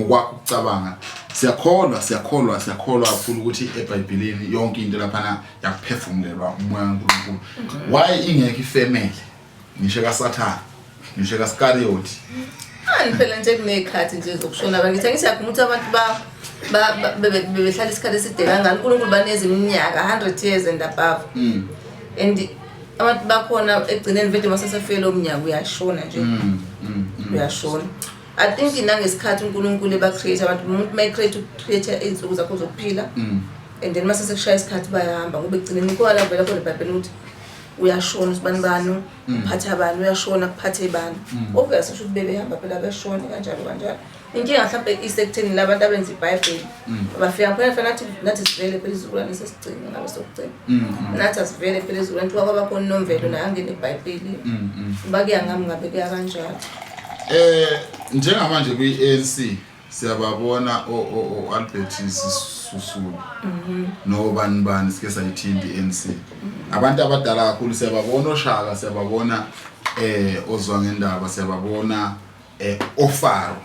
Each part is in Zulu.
ngokwakho ukucabanga siyakholwa kakhulu ukuthi eBhayibhelini yonke into lapha yakuphefumulelwa umoya kaNkulunkulu. Why ingekho ifamily ngisho kaSathane ngisho kaSkariyoti? Phela nje kunekhathi nje zokushona bakithi ngisakhuluma ukuthi abantu bebehlala isikhathi eside kangani uNkulunkulu baneze iminyaka 100 years and above. And abantu bakhona egcineni vele masasefela omnyaka uyashona nje. Uyashona. I think nangesikhathi uNkulunkulu eba-create abantu umuntu create izinsuku zakho zokuphila and then mase sekushaya isikhathi bayahamba ngoba egcineni kwala vela khona eBhayibhelini ukuthi uyashona usibani uphatha abantu uyashona kuphathe abantu obviously usho ukuthi bebehamba phela beshona kanjalo inkinga mhlawumbe isekutheni labantu abenza iBhayibheli bafika phela nathi sivele phela izizukulwane sesigcina ngabe sokugcina nathi asivele phela izizukulwane kuba kwabakhona nomvelo naye angene eBhayibhelini bakuya ngami ngabe kuya kanjalo. Njengamanje kwi-ANC siyababona o-Albert Sisulu nobani sike sayithinta i-ANC. Abantu abadala kakhulu siyababona oShaka, siyababona oZwangendaba, siyababona oFaro.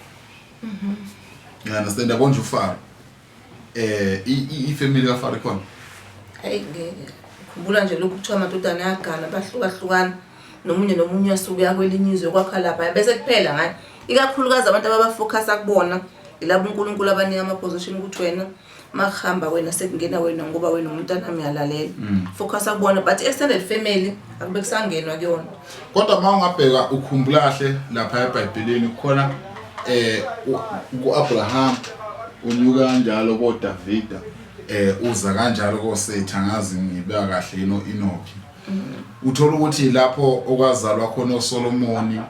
You understand? Yabona nje uFaro. I-family kaFaro ikhona. Hayi ngeke. Khumbula nje lokhu kuthiwa amadodana ayagana bahlukahlukana. Nomunye asuke yakwelinye izwe kwakha lapha bese kuphela ngathi ikakhulukazi abantu abafocusa kubona ilabo uNkulunkulu abanika ama position ukuthi wena makhamba wena sekungena wena ngoba wena umuntu anami yalalela focusa kubona but extended family akube kusangenwa kuyona. Kodwa mawungabheka ukhumbula kahle lapha eBhayibhelini kukhona uAbraham unyuka kanjalo koDavida uza kanjalo koSethi angazi ngibeka kahle Enoki. Uthola ukuthi lapho okwazalwa khona uSolomoni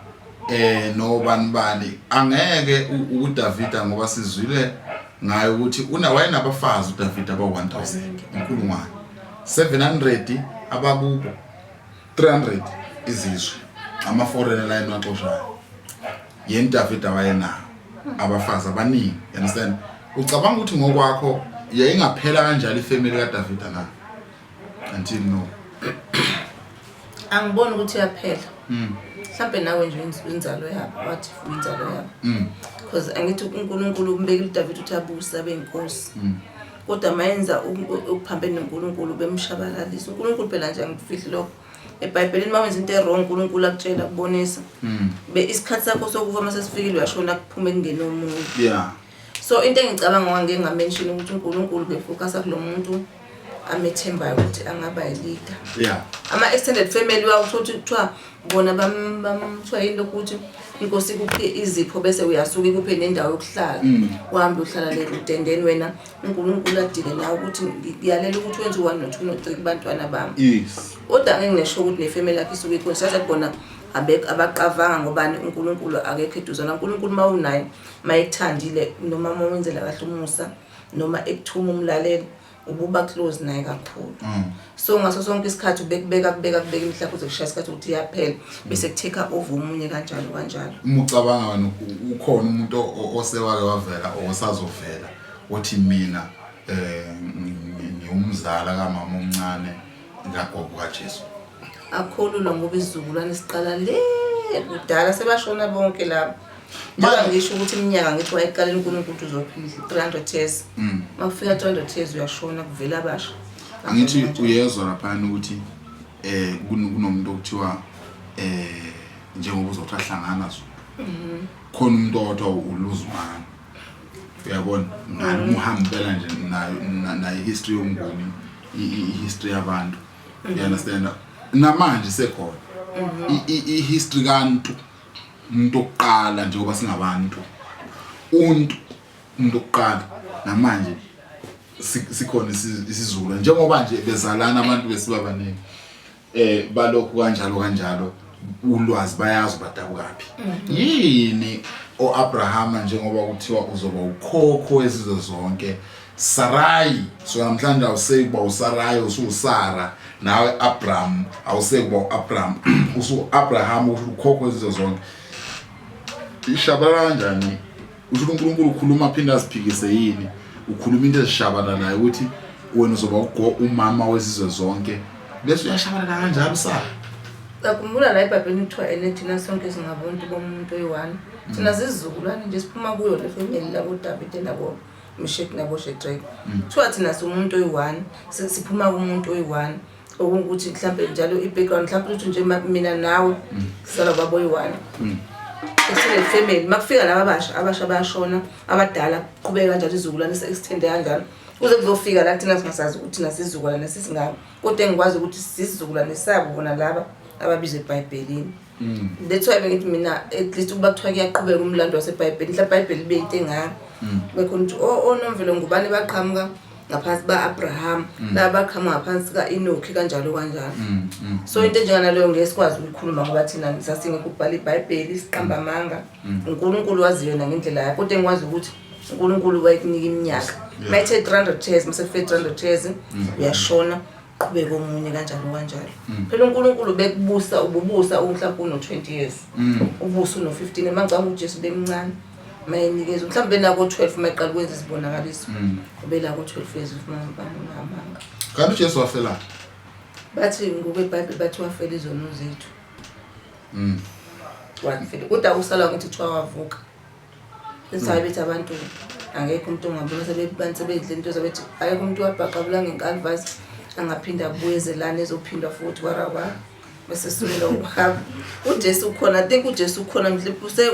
nobani angeke uDavida ngoba sizwile ngayo ukuthi wayenabafazi uDavida aba-1000 inkulungwane 700 abakubo 300 izizwe ama-foreigner line waxoshayo yena uDavida wayenawo abafazi abaningi. You understand? Ucabanga ukuthi ngokwakho yayingaphela kanjalo ifamily kaDavida na until no? Angiboni ukuthi yaphela. Mhlawumbe nawe nje inzalo yabo wathi inzalo yabo. Because angithi uNkulunkulu umbekile uDavid ukuthi abuse abenkosi. Kodwa mayenza ukuphambene noNkulunkulu bemshabalalisa. uNkulunkulu phela nje angifihli lokho. eBhayibhelini mawenza into wrong uNkulunkulu akutshela kubonisa. Isikhathi sakho sokufa mase sifikile uyashona kuphume kungena umuntu. Yeah. So into engicabanga ngake ngamention ukuthi uNkulunkulu befocusa kulomuntu amethembayo ukuthi angaba leader. Yeah. Ama extended family wakuthothi kuthiwa bona bamthwa yini ukuthi inkosi kuphe izipho bese uyasuka kuphe nendawo yokuhlala uhambe uhlala le udendeni wena uNkulunkulu adile nawe ukuthi ngiyalela ukuthi wenze 1 no 2 no 3 kubantwana bami. Yes. Kodwa ngeke ngisho ukuthi nefamily yakhe isuke ikhona sasa kubona abaqavanga ngobani uNkulunkulu akekho eduzana. uNkulunkulu mawunayo mayithandile noma mawenzela kahle umusa noma ekuthuma umlaleli ububa close naye kakhulu. So ngaso sonke isikhathi ubekubeka imihla kuze kushaya isikhathi ukuthi iyaphela bese kutake over umunye kanjalo. Umucabanga wena ukhona umuntu osewake wavela osazovela othi mina ngiyumzala kaMama omncane ngagogo kaJesu? Akholulwa ngoba izizukulwane siqala le kudala sebashona bonke labo. Ngoba ngisho ukuthi iminyaka ngithi wayeqalela uNkulunkulu uzophila 300 years. Makufika 200 years uyashona kuvela abasha. Angithi uyezwa lapha ukuthi kunomuntu okuthiwa njengoba uzothi ahlangana nazo. Khona umuntu othiwa uLuzman. Uyabona ngani umuhambela nje na history yomnguni history yabantu. You understand? Namanje sekhona history kantu umuntu oqala njengoba singabantu umuntu oqala namanje sikhona isizulu njengoba nje bezalana abantu besibabaningi balokhu kanjalo ulwazi bayazi badabukaphi yini oAbraham njengoba kuthiwa uzoba ukhokho wezizwe zonke. Sarai so namhlanje awusekuba uSarai usuSara nawe Abraham awusekuba Abraham usuAbraham ukhokho wezizwe zonke. Ishabala kanjani usho uNkulunkulu ukhuluma phinda asiphikise yini ukhuluma into ezishabala naye ukuthi wena uzoba umama wezizwe zonke bese uyashabala kanjalo sa Akhumbula la eBhayibhelini kuthiwa thina sonke singabuntu bomuntu oyi-one. Thina sizizukulwane nje siphuma kuyo le family labo David nabo Meshach nabo Shadrach. Kuthiwa thina siwumuntu oyi-one, siphuma kumuntu oyi-one. Ukuthi mhlambe njalo i-background mhlambe uthi nje mina nawe sala babo oyi-one. Esile family makufika laba abasha bayashona, abadala qhubeka kanjalo izizukulwane se-extend kanjalo. Kuze kuzofika la thina singasazi ukuthi thina sizizukulwane sisingaba. Kodwa engikwazi ukuthi sizizukulwane sabo bona laba ababizwe eBhayibhelini. That's why bengithi mina at least ukuba kuthiwa kuyaqhubeka umlando waseBhayibhelini. Mhlawumbe iBhayibheli beyinto engaka. Bekhona ukuthi onomvelo ngubani baqhamuka ngaphansi ba-Abraham, laba baqhamuka ngaphansi ka-Enoki kanjalo kanjalo. So into enjengana leyo ngeke sikwazi ukukhuluma ngoba thina sasingekho ukubhala iBhayibheli siqamba amanga. uNkulunkulu wazi yona ngendlela yakhe. Kodwa engikwazi ukuthi uNkulunkulu wayekunika iminyaka. Mayithe 300 years, mase 300 years uyashona. Qhubeka omunye kanjalo kanjalo. Phela uNkulunkulu bekubusa ububusa mhlawumbe uno-20 years. Ubuso no-15 mangicanga uJesu bemncane. Mayenikeza mhlawumbe nako 12 mayiqala ukwenza isibonakaliso. Ubela ko 12 years amanga. Kanti uJesu wafela? Bathi ngokweBhayibheli bathi wafela izono zethu. Wafela. Kodwa usala ngithi kuthiwa wavuka. Isabe bethi abantu angekho umuntu ongabona sebedle into zabethi ayekho umuntu wabhaqabula ngeNkalvasi angaphinda abuyezelana ezophindwa futhi warawa bese sibela ukuhamba. uJesu ukhona, I think uJesu ukhona mhlawumbe use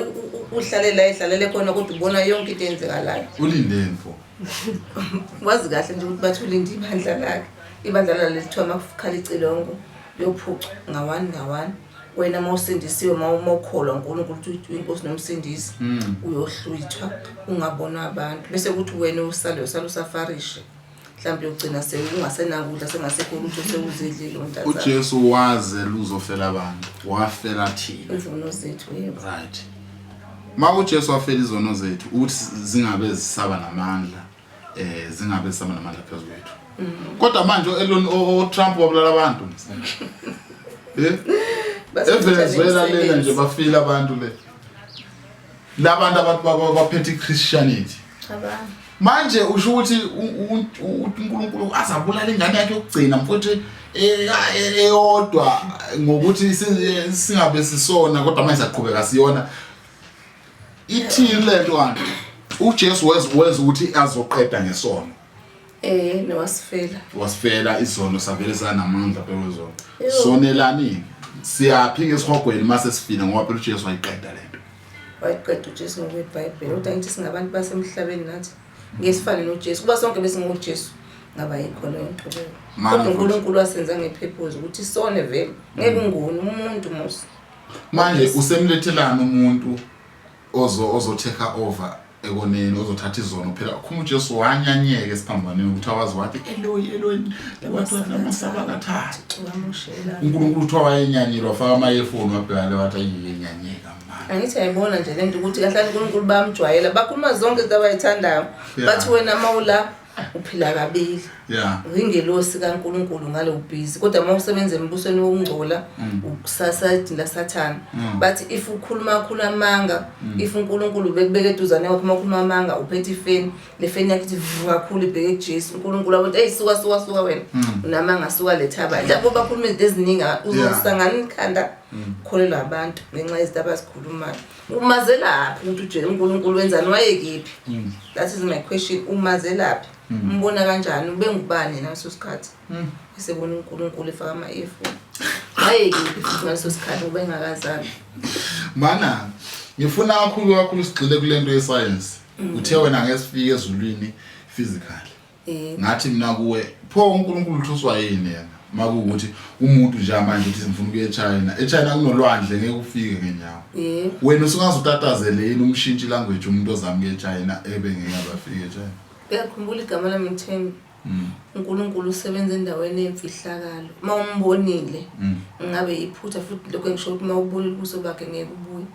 uhlalela ehlalele khona kodwa ubona yonke into eyenzekalayo. Ulindeni mfo. Wazi kahle nje ukuthi bathi ulinde ibandla lakhe. Ibandla lalithiwa makukhala icilongo yophuca ngawani. Wena mawusindisiwe mawukholwa uNkulunkulu ukuthi uyiNkosi nomsindisi uyohlwithwa ungabona abantu bese kuthi wena usale usafarishe mhlawumbe ugcina ungasenakudla sengasekho lutho sewuzidlile uNtazana. uJesu waze luzofela abantu wafela thina izono zethu yebo. Right. uJesu wafela izono zethu ukuthi zingabe zisaba namandla zingabe zisaba namandla phezulu kwethu. Kodwa manje Trump wabulala abantu. Evenezuela lena nje bafila abantu le. Labantu abaphethe iChristianity. Manje usho ukuthi uNkulunkulu azabulala ingane yakhe yokugcina mfowethu eyodwa ngokuthi singabe sisona kodwa manje siyaqhubeka siyona. Ithini lento kanti? uJesu weza ukuthi azoqeda ngesono. Wasifela izono savele sanamandla phezulu. Sonelani. Siyaphi ngesihogweni mase sifina ngoba phela uJesu wayiqeda lento. Wayiqeda uJesu ngokweBhayibheli. Kodwa ngithi singabantu basemhlabeni nathi ngesifane noJesu. Kuba sonke besingoJesu ngaba yikhona yonke. Kodwa uNkulunkulu wasenza ngepurpose ukuthi sone vele ngeke ungoni umuntu musi. Manje usemlethelana umuntu ozo take over ekoneni ozothatha izono phela khuma uJesu wanyanyeke esiphambaneni ukuthi awazi wathi Eloi wathi namasaba kathathu. uNkulunkulu uthiwa wayenyanyile wafaka ama-earphone wabhekale wathi ayiyenyanyeka manje. Angithi ayibona nje lento ukuthi kahle uNkulunkulu bayamjwayela bakhuluma zonke izinto abayithandayo. Bathi wena mawula uphila kabili. Uyingelosi kaNkulunkulu ngale ubhizi kodwa mawusebenza embusweni wokungcola ukusasayidini laSathane. But if ukhuluma amanga, if uNkulunkulu bekubeke eduzane wakho makhuluma amanga uphethe ifeni, le feni yakhe ithi kakhulu ibheke kuJesu. uNkulunkulu abathi hey suka wena. Unamanga suka lethaba. Lapho bakhuluma izinto eziningi uzosangana ikhanda kholelwa abantu ngenxa yezinto abazikhulumayo. Umazelaphi ukuthi uNkulunkulu wenzani wayekephi? That is my question. Umazelaphi? Mbona kanjani ube ngubani naso sikhathi? Esebona uNkulunkulu efaka ama-earphone. Wayekephi futhi ngaleso sikhathi ube engakazali? Mana ngifuna kakhulu sigxile kulento ye-science. Uthe wena ngesifika ezulwini physically. Ngathi mina kuwe pho uNkulunkulu uthuswa yini yena? Makuukuthi umuntu nje manje uthi ngifuna ukuya eChina. eChina kunolwandle ngeke ufike ngenyawo. Wena usungaze utatazele yini umshintshi language umuntu ozama eChina ngeke abafike eChina. Ngiyakhumbula igama lami ngithemba. uNkulunkulu usebenza endaweni emfihlakalo. Mawumbonile ngabe iphutha futhi lokho engisho ukuthi mawubona ubuso bakhe ngeke ubuye.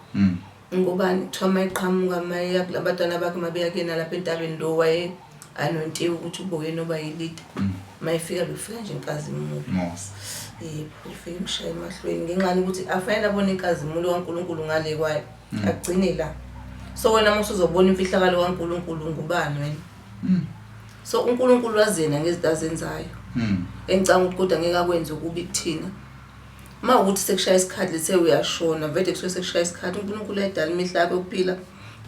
Ngobani kuthiwa mayiqhamuka maya kulabatwana bakhe mabeyakena lapha entabeni lo waye anontiwe ukuthi ubuye noba yilida. Mayifika befika nje inkazimulo. Ufike imshaya emahlweni ngenxa ukuthi afanele abone inkazimulo kaNkulunkulu ngale kwayo agcine la. So wena mase uzobona imfihlakalo kaNkulunkulu ngubani wena? So uNkulunkulu wazena ngezinto azenzayo. Engicanga ukuthi kodwa ngeke akwenze ukubi kuthina. mawukuthi sekushaya isikhathi lethe uyashona vele kusuke sekushaya isikhathi uNkulunkulu ayidala imihla yakho yokuphila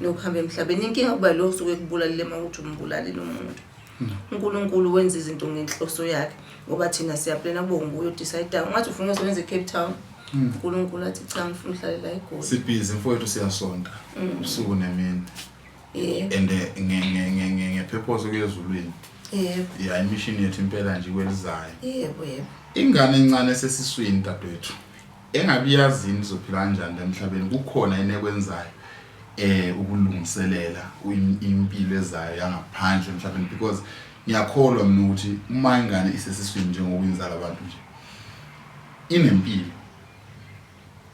nokuhamba emhlabeni inkinga kuba lo kusuke kubulalile mawuthi umbulali lo muntu uNkulunkulu wenza izinto ngenhloso yakhe ngoba thina siyaplana kube nguye udecide ngathi ufuna usebenza eCape Town uNkulunkulu athi cha ngifuna uhlale la eGoli sibhizi mfowethu siyasonta usuku nemini and ngepurpose kuyezulwini ya imission yethu impela nje kwelizayo yebo ingane encane esesiswini dadwethu engabiyazini izophila kanjani emhlabeni kukhona enekwenzayo ukulungiselela impilo ezayo yangaphandle emhlabeni because ngiyakholwa mina ukuthi uma ingane isesiswini njengokwenzala abantu nje inempilo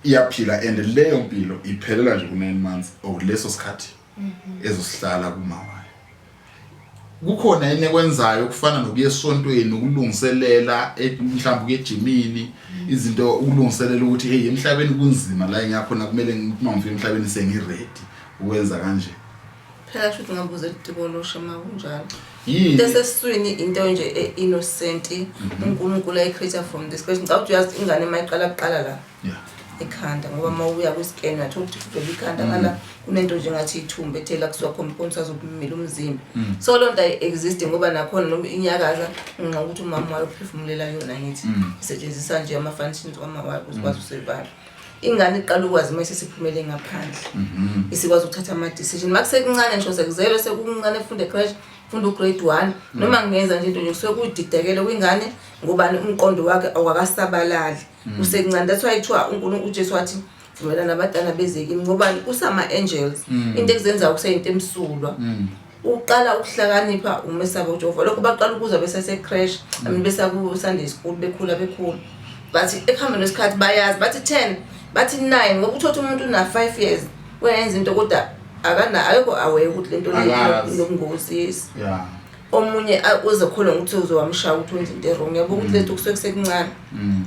iyaphila and leyo mpilo iphelela nje ku9 months or leso sikhathi ezosihlala kumawayo kukhona enekwenzayo kufana nokuya esontweni ukulungiselela mhlawumbe ejimini izinto ukulungiselela ukuthi hey emhlabeni kunzima la engiyakhona kumele ngimfike emhlabeni sengiready ukwenza kanje phela futhi ngambuza litibonosha makunjalo into sesiswini into nje innocent uNkulunkulu ayicreate from this question ngicabanga uyazi ingane mayiqala kuqala la ekhanda ngoba mawuya kwiscan wathola ukuthi vele ikhanda ngala kunento nje ngathi ithumbe ethela kusuka compound sazokumila umzimba so lonto ay exist ngoba nakhona noma inyakaza nginqa ukuthi umama wayo uphefumulela yona ngithi isetshenziswa nje ama functions wamawayo ukwazi usurvive ingane iqala ukwazi mase siphumele ngaphandle isikwazi ukuthatha ama decision makusekuncane ngisho sekuzelo sekuncane efunda crash funda grade 1 noma ngenza nje into nje kusuke kudidekele kwingane ngobani umqondo wakhe awakasabalali usekuncane that's why ithiwa uNkulunkulu uJesu wathi vumela nabatana bezeki ngobani usama angels into ekuzenza ukuseyinto emsulwa uqala ukuhlakanipha umesaba uJehova lokho baqala ukuza bese crash bese ku Sunday school bekhula bathi ekuhambeni kwesikhathi bayazi bathi 10 bathi 9 ngoba uthola umuntu una 5 years wenza into kodwa ayikho aware ukuthi lento lobungozi omunye uzokholwa ukuthi uzowamshaya ukuthi wenza into wrong yabo ukuthi lento kusuke sekuncane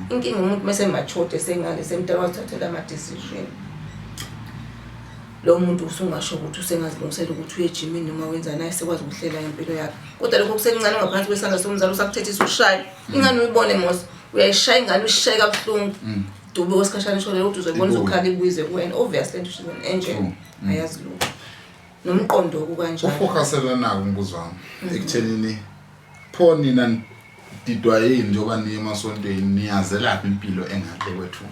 inkinga umuntu mase mature esengale semntana wathathela ama decision lo muntu usungasho ukuthi usengazilungisela ukuthi uye gym noma wenza naye sekwazi ukuhlela impilo yakhe kodwa lokho kusekuncane ngaphansi kwesandla somzali usakuthethisa ushaya ingane uyibone mos uyayishaya ingane ushaya kabuhlungu dube kwesikhashana shole ukuthi uzobona uzokhala ibuyize kuwena obviously into she's an angel ayazi lokho nomqondo okanjalo ufocusela nako umbuzo wami ekuthenini pho nina didwa yini njoba niye emasontweni niyazelaphi impilo engahle kwethu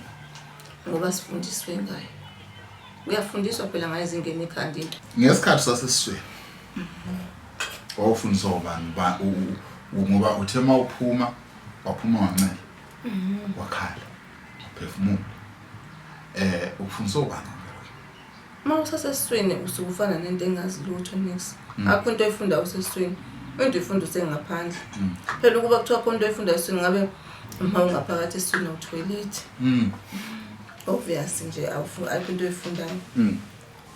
ngoba sifundiswe ngayo uyafundiswa phela ngayo izingene ekhanda into ngesikhathi sasesisweni wawufundiswa ubani ngoba uthema waphuma wancela wakhala waphefumula ufundiswa ubani mawusasesisweni usukufana nento engazi lutho nix akho into oyifunda usesisweni into uyifunda usengaphandle phela ukuba kuthiwa khona into oyifunda esisweni ngabe uma ungaphakathi esisweni utoilet obvious nje akho into oyifundayo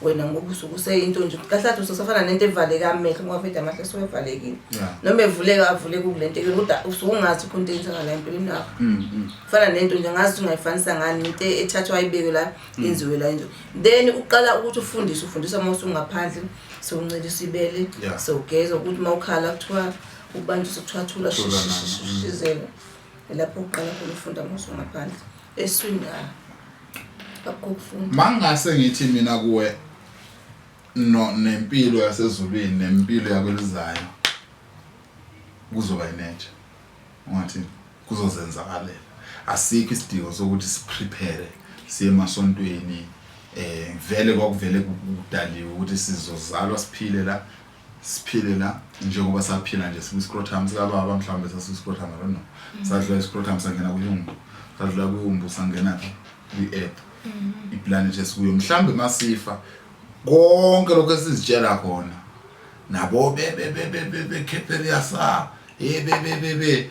wena ngoba usukuseyinto nje kahlathi usafana nento evaleka amehlo ngoba vele amehlo soyevalekile noma evuleka avuleka kulento ke kodwa usungazi ukhona into eyenzakala empilweni yakho fana nento nje ngazi ungayifanisa ngani into ethathwa ayibeke la yenziwe la nje then uqala ukuthi ufundiswa mawusungaphandle sowuncelisa ibele sowugeza ukuthi mawukhala kuthiwa ubanje usukuthathula shizela lapho uqala khona ufunda mawusungaphandle eswini akukufunda mangase ngithi mina kuwe nempilo yasezulwini nempilo yakwelizayo kuzoba ineje ngathi kuzozenzakalela asikho isidingo sokuthi siprepare siye emasontweni vele kwakuvele kudaliwe ukuthi sizozalwa siphile la njengoba saphila nje siku-scrotum sikababa mhlawumbe sasiku-scrotum I don't know sadlula i-scrotum sangena kuyumbu sadlula kuyumbu sangena kwi-earth iplanet esikuyo mhlawumbe masifa konke lokho esizitshela khona nabo bekhepeliyasa bebe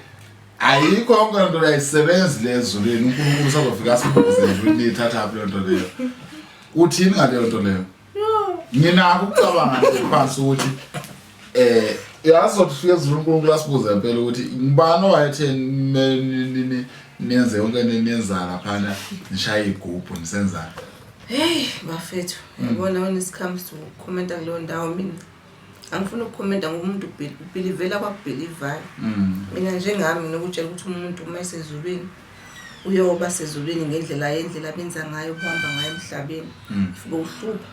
ayikho konke lento layisebenzi lezulwini uNkulunkulu uzofika asibuze nje ukuthi nithatha phi lento leyo uthini ngaleyo nto leyo nginako ukucabanga nje phansi ukuthi yazothi fika ezulwini uNkulunkulu asibuze impela ukuthi ngibani owayethe nenze yonke neniyenza laphana nishaya igubhu nisenzana hey bafethu yabona when it comes to comment kuleyo ndawo mina angifuna ukukhomenta ngomuntu ubelivela kwabelievayo mina njengami nokutshela ukuthi umuntu uma esezulwini uyoba sezulwini ngendlela abenza ngayo uhamba ngayo emhlabeni ufike uhlupha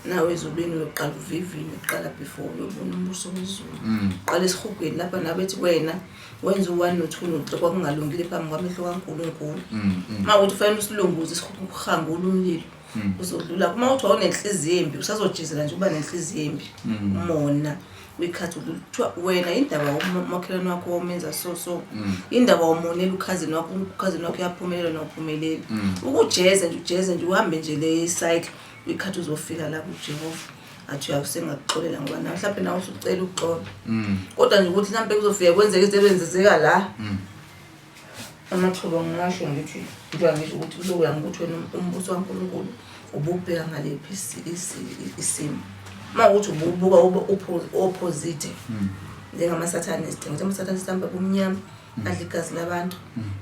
nawe ezulwini uyoqala uvivinye uqala before uyobona umbuso wezulu uqala esihugweni lapha nabethi wena wenza u1 no2 no3 kwakungalungile phambi kwamehlo kaNkulunkulu mawuthi fanele usilunguze isihugu ukuhangula umlilo uzodlula kuma uthi awunenhliziyo embi usazojizela nje uba nenhliziyo embi umona wikhathi ukuthiwa wena indaba umakhelwane wakho womenza so indaba umonela ukhazini wakho yaphumelela nophumelela ukujeza nje uhambe nje le cycle wikhathi uzofika la kuJehova athi uyakusengakuxolela ngoba nawe mhlawumbe nawe usucela ukuxola kodwa nje ukuthi mhlawumbe kuzofika kwenzeke izinto ezenzeka la amathuba ngisho ngithi ngisho ukuthi uzoya ngokuthi wena umbuso kaNkulunkulu ububheka ngalephi isimo mawuthi ububuka opposite njengama-satanist ngokuthi ama-satanist amba kumnyama adla igazi labantu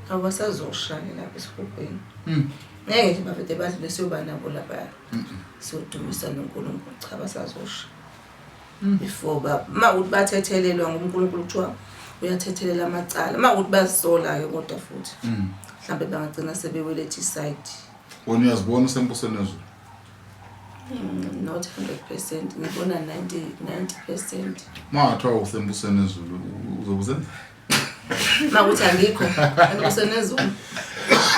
abasazoshane lapha esihubheni ngeke nje bavede badlule siyoba nabo lapha siyodumisa noNkulunkulu cha basazosha before mawuthi bathethelelwa nguNkulunkulu kuthiwa uyathethelela amacala mawuthi bazisola-ke kodwa futhi mhlawumbe bangagcina sebeweletha iside wena uyazibona usembusweni wezulu not 100% ngibona 90%. Mathiwa usembusweni wezulu uzobuzenza mawuthi angikho embusweni wezulu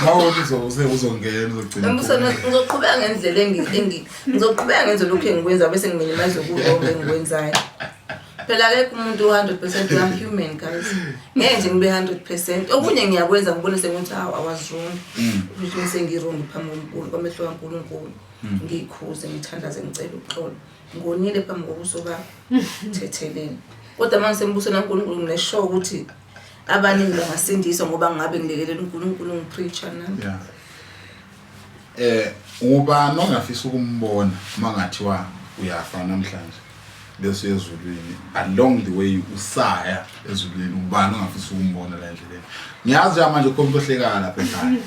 mawuthi uzongena uzogcina embusweni ngizoqhubeka ngendlela ngizoqhubeka ngenze lokho engikwenza bese ngiminimize konke engikwenzayo phela akekho umuntu 100% I'm human guys ngeke nje ngibe 100% okunye ngiyakwenza ngibone sengithi I was wrong ukuthi sengirong phambi kwamehlo kaNkulunkulu ngikhuze ngithandaze ngicela uxolo ngonile phambi kobuso ba thethelela kodwa manje sembusweni kaNkulunkulu ngineshow ukuthi abaningi bangasindiswa ngoba ngabe ngilekelela uNkulunkulu ngipreacher nami ubani ongafisa ukumbona mangathiwa uyafa namhlanje bese ezulwini along the way usaya ezulwini ubani ongafisa ukumbona la endleleni ngiyazi manje khona ohlekana lapha ekhaya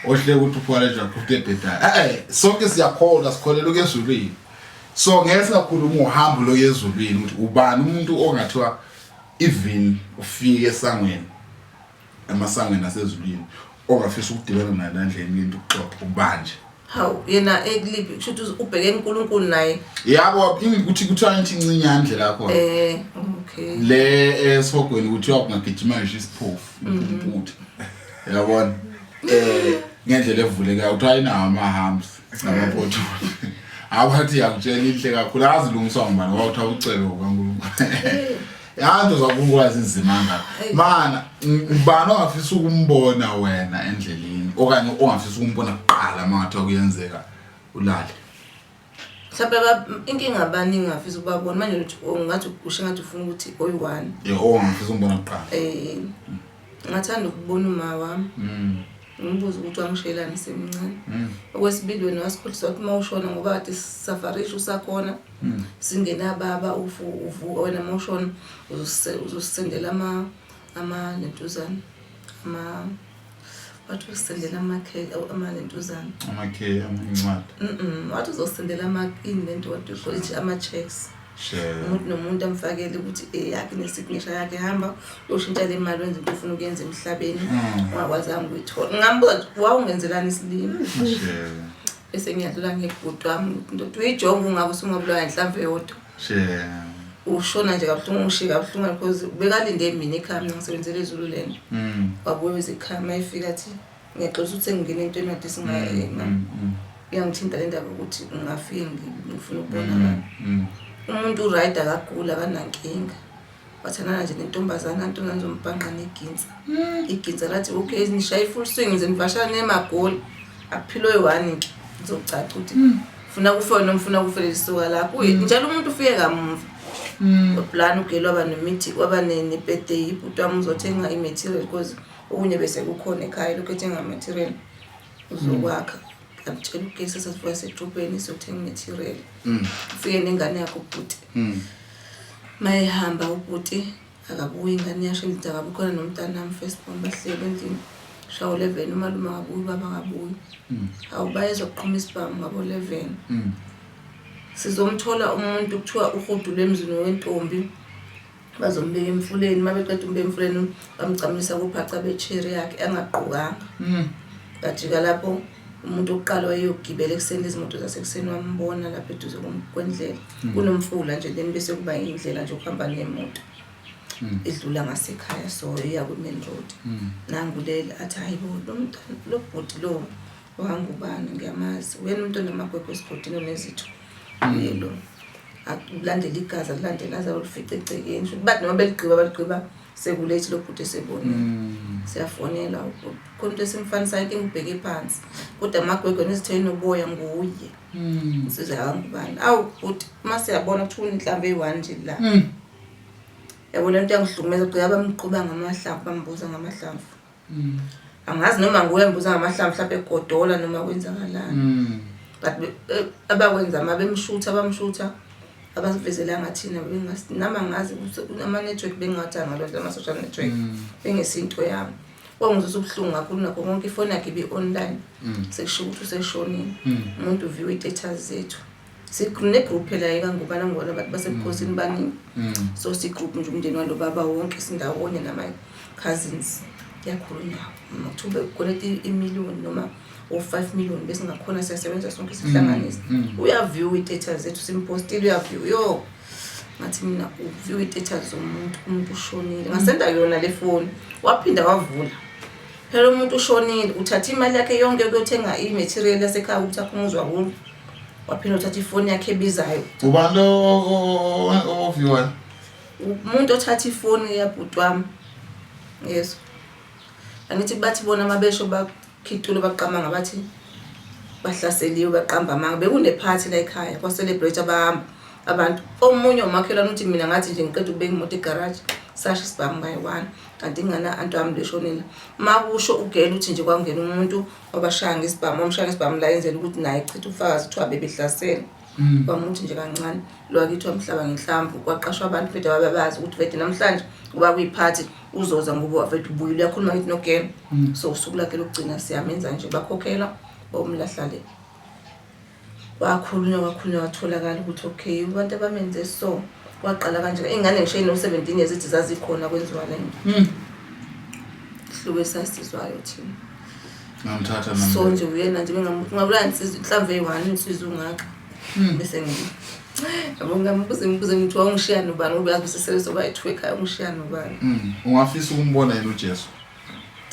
ohleka ukuthi uphwala nje akuphe ebhedayo sonke siyakholwa sikholela ukezulwini so ngeke singakhuluma uhambo lo yezulwini ukuthi ubani umuntu ongathiwa even ufike esangweni emasangweni asezulwini ongafisa ukudibana nalandleni into ukuxoxa ubanje how yena eklip kushuthi ubheke uNkulunkulu naye yabo ukuthi kuthiwa into incinyane ndlela yakho okay le esihogweni kuthiwa kungagijima nje isiphofu imputhu yabona ngendlela evulekayo uthiwa inawo ama-humps namaphoto abathi yakutshela inhle kakhulu azilungiswa ngubani wawuthiwa ucebe kaNkulunkulu yanto zakukwazi inzimanga mana ubani ongafisa ukumbona wena endleleni okanye ongafisa ukumbona kuqala mangathi kuyenzeka ulale mhlawumbe inkinga abaningi ngafisa ukubabona manje uthi ngathi usho ngathi ufuna ukuthi oyi1 ongafisa ukumbona kuqala ngathanda ukubona uma wami ngibuza ukuthi wangishelani semncane okwesibili wena wasikhohlisa ukuthi mawushona ngoba kade safarisha usakhona singena baba uvuka wena mawushona uzosendela ama lentuzana wathi usendela lentuzana incwadi wathi uzosendela lento wathi ama-checks umuntu nomuntu amfakele ukuthi yakhe nesignature yakhe hamba uyoshintsha le mali wenza into ufuna ukuyenza emhlabeni ungakwazanga ukuyithola ngambuza wawungenzelani isilimo bese ngiyadlula ngebhuti wami into uyijonga ungabe usungabulawa inhlamvu eyodwa ushona nje kabuhlungu ushika kabuhlungu because bekalinde mina ekhaya mina ngisebenzele izulu lento wabuye ekhaya mayifika athi ngiyaqoqa ukuthi ngingena entweni kade singayena iyangithinta le ndaba ukuthi ngingafika ngifuna ukubona umuntu urider akagula akanankinga wathanana nje nentombazana antonga ngizombhanqa neginza iginza lathi okay nishaya full swing ngize ngivashana emagoli akuphilo y1 nje ngizocaca ukuthi ufuna kufe noma ufuna kufele lisuka lapho njalo umuntu ufike kamuva uplan ugelwa abanemithi kwaba nebirthday ibhuti wami uzothenga imaterial because okunye bese kukhona ekhaya lokho ethenga material uzokwakha akutshela ugesi sasivuka sedrobheni siyothenga material ufike nengane yakho ubhuti mayihamba ubhuti akabuyi ingane yasho into akabukhona nomntana nami first born bahlele endlini shawo 11 umalume akabuyi baba akabuyi awubayezwa kuqhuma isibhamu ngabo 11 sizomthola umuntu kuthiwa uhudule emzini wentombi bazombeka emfuleni mabeqeda umbeka emfuleni bamcamlisa kuphaca becherry yakhe angaqhukanga bajika lapho umuntu oqala wayeyogibela ekuseni izimoto zasekuseni wambona lapha eduze kwendlela kunomfula nje then bese kuba indlela nje ukuhamba nemoto idlula ngasekhaya so iya ku main road nangulela athi hayibo lo mntana lo bhoti lo wangubani ngiyamazi wena umuntu onamagwegwe esibhodini onezitho yelo akulandela igazi akulandela aza ulifice egcekeni bathi noma baligqiba sekulethi lo bhoti esebonile siyafonela khona into esimfanisa yonke ngibheke phansi kodwa amagwegwe nezitho inoboya nguye size angubani awu bhoti mase yabona ukuthi unihlambe eyi1 nje la yabona into yangihlukumeza gqiba bamqhuba ngamahlamvu bambuza ngamahlamvu angazi noma nguye mbuza ngamahlamvu mhlawumbe egodola noma kwenzakalani but abakwenza mabemshutha bamshutha abasivezelanga thina bengasinama ngazi ama network bengathanga lo ama social network bengesinto yami kwangizwe ubhlungu kakhulu nakho konke ifoni yakhe ibe online sekusho ukuthi useshonini umuntu view i-status zethu sikune group phela ekangubana ngibona abantu basebukhosini baningi so si group nje umndeni walo baba wonke sindawonye nama cousins yakhulunywa mathube connect i-million noma o5 million bese ngakhona siyasebenza sonke sihlanganisa uyaview i-status zethu simpostile uyaview yo ngathi mina uview i-status zomuntu umuntu ushonile ngasenda yona le phone waphinda wavula phela umuntu ushonile uthatha imali yakhe yonke ukuyothenga i-material yasekhaya ukuthi aphumuzwa kulo waphinda uthatha ifoni yakhe ebizayo ubani oviewer umuntu othatha ifoni yabhuti wami yeso angithi bathi bona mabesho bakhitulo baqama ngabathi bahlaseliwe baqamba amanga bekune party la ekhaya kwa celebrate abantu omunye umakhelana uthi mina ngathi nje ngiqeda ukubeka imoto egarage sasho sibhamu bayi1 kanti ngana antu ami leshonile makusho ugela uthi nje kwangena umuntu wabashaya ngesibhamu omshaya ngesibhamu la yenzela ukuthi naye ichitha ufakazi uthiwa bebehlasela kwamuthi nje kancane lo akithi wamhlaba ngehlamvu kwaqashwa abantu bethu ababazi ukuthi vete namhlanje kuba kuyiphathi uzoza ngoba wafethu ubuyile yakhuluma ngithi nogela so usuku lakhe lokugcina siyamenza nje bakhokhela bomlahlale wakhulunywa watholakala ukuthi okay abantu abamenze so waqala kanje ingane ngisho ino17 years ithi zazikhona kwenziwa lento hluke sasizwayo thina ngamthatha nami so nje uyena nje ngabula insizwe mhlambe eyi1 insizwe ungaka bese ngithi yabo ngambuze ngithi wangishiya nobani ngoba yazi sesebenza bayi2 ekhaya ungishiya nobani ungafisa ukumbona yena